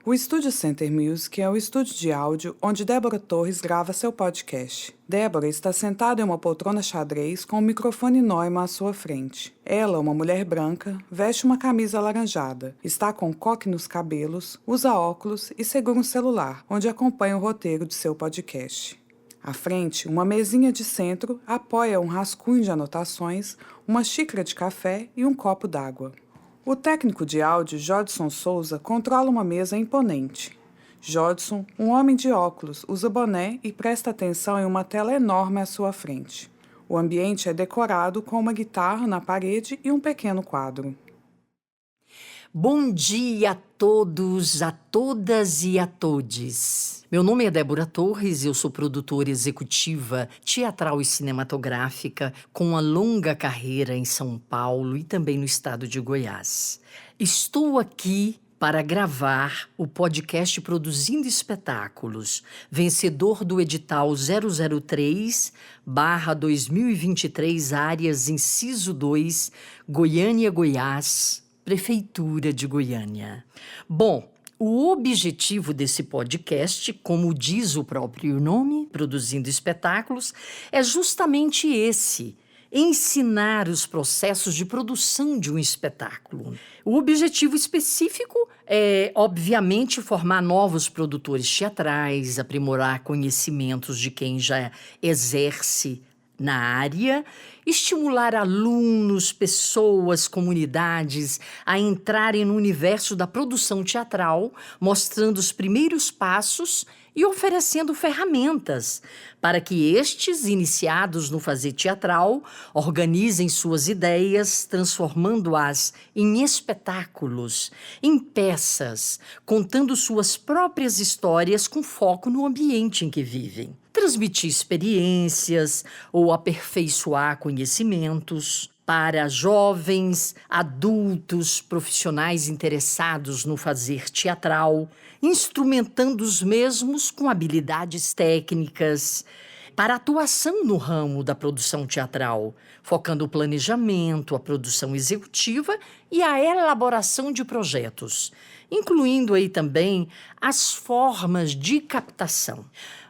O Estúdio Center Music é o estúdio de áudio onde Débora Torres grava seu podcast. Débora está sentada em uma poltrona xadrez com um microfone Neumann à sua frente. Ela, uma mulher branca, veste uma camisa alaranjada, está com coque nos cabelos, usa óculos e segura um celular, onde acompanha o roteiro de seu podcast. À frente, uma mesinha de centro apoia um rascunho de anotações, uma xícara de café e um copo d'água. O técnico de áudio, Jodson Souza, controla uma mesa imponente. Jodson, um homem de óculos, usa boné e presta atenção em uma tela enorme à sua frente. O ambiente é decorado com uma guitarra na parede e um pequeno quadro. Bom dia a todos, a todas e a todes. Meu nome é Débora Torres, eu sou produtora executiva teatral e cinematográfica com uma longa carreira em São Paulo e também no estado de Goiás. Estou aqui para gravar o podcast Produzindo Espetáculos, vencedor do edital 003/2023, áreas Inciso 2, Goiânia, Goiás, Prefeitura de Goiânia. Bom, o objetivo desse podcast, como diz o próprio nome, Produzindo Espetáculos, é justamente esse: ensinar os processos de produção de um espetáculo. O objetivo específico é, obviamente, formar novos produtores teatrais, aprimorar conhecimentos de quem já exerce na área, estimular alunos, pessoas, comunidades a entrarem no universo da produção teatral, mostrando os primeiros passos e oferecendo ferramentas para que estes, iniciados no fazer teatral, organizem suas ideias, transformando-as em espetáculos, em peças, contando suas próprias histórias com foco no ambiente em que vivem. Transmitir experiências ou aperfeiçoar conhecimentos para jovens, adultos, profissionais interessados no fazer teatral, instrumentando os mesmos com habilidades técnicas para atuação no ramo da produção teatral, focando o planejamento, a produção executiva e a elaboração de projetos, incluindo aí também as formas de captação.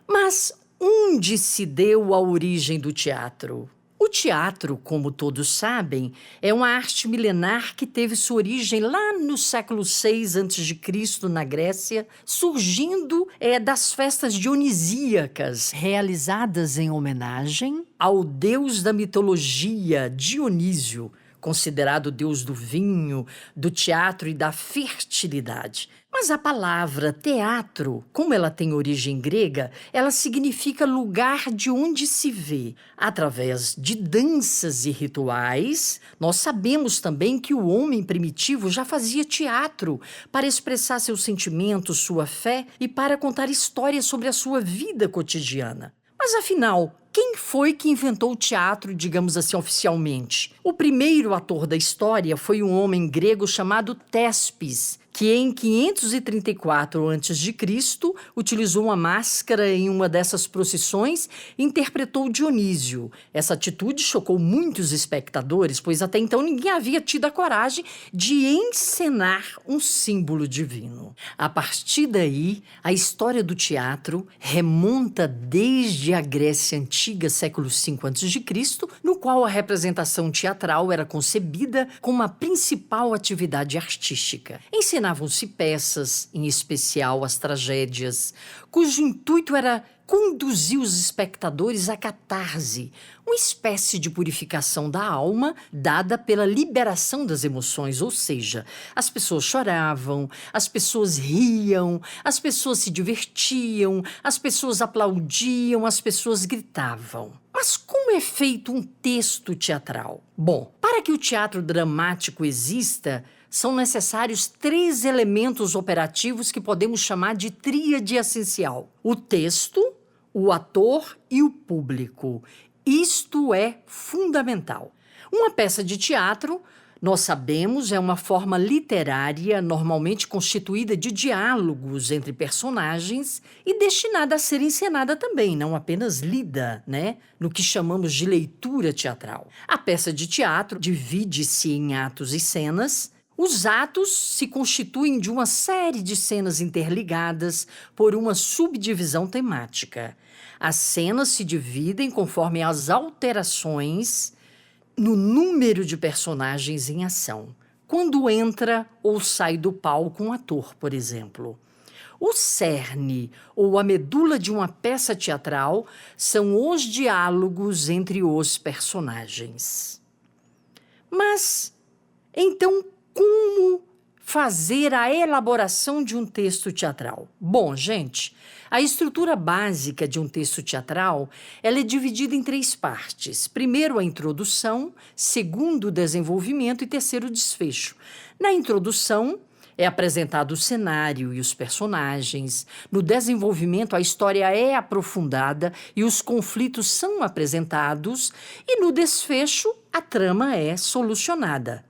Mas onde se deu a origem do teatro? O teatro, como todos sabem, é uma arte milenar que teve sua origem lá no século VI a.C., na Grécia, surgindo das festas dionisíacas, realizadas em homenagem ao deus da mitologia, Dionísio, considerado o deus do vinho, do teatro e da fertilidade. Mas a palavra teatro, como ela tem origem grega, ela significa lugar de onde se vê. Através de danças e rituais, nós sabemos também que o homem primitivo já fazia teatro para expressar seus sentimentos, sua fé e para contar histórias sobre a sua vida cotidiana. Mas afinal, quem foi que inventou o teatro, digamos assim, oficialmente? O primeiro ator da história foi um homem grego chamado Téspis, que em 534 a.C. utilizou uma máscara em uma dessas procissões e interpretou Dionísio. Essa atitude chocou muitos espectadores, pois até então ninguém havia tido a coragem de encenar um símbolo divino. A partir daí, a história do teatro remonta desde a Grécia Antiga, século V a.C., no qual a representação teatral era concebida como a principal atividade artística. Ensinavam-se peças, em especial as tragédias, cujo intuito era conduzir os espectadores à catarse, uma espécie de purificação da alma dada pela liberação das emoções, ou seja, as pessoas choravam, as pessoas riam, as pessoas se divertiam, as pessoas aplaudiam, as pessoas gritavam. Mas como é feito um texto teatral? Bom, para que o teatro dramático exista, são necessários 3 elementos operativos que podemos chamar de tríade essencial: o texto, o ator e o público. Isto é fundamental. Uma peça de teatro, nós sabemos, é uma forma literária normalmente constituída de diálogos entre personagens e destinada a ser encenada também, não apenas lida, no que chamamos de leitura teatral. A peça de teatro divide-se em atos e cenas. Os atos se constituem de uma série de cenas interligadas por uma subdivisão temática. As cenas se dividem conforme as alterações no número de personagens em ação, quando entra ou sai do palco um ator, por exemplo. O cerne ou a medula de uma peça teatral são os diálogos entre os personagens. Mas, então, como fazer a elaboração de um texto teatral? Bom, gente, a estrutura básica de um texto teatral, ela é dividida em 3 partes. Primeiro, a introdução, segundo, o desenvolvimento e terceiro, o desfecho. Na introdução, é apresentado o cenário e os personagens. No desenvolvimento, a história é aprofundada e os conflitos são apresentados. E no desfecho, a trama é solucionada.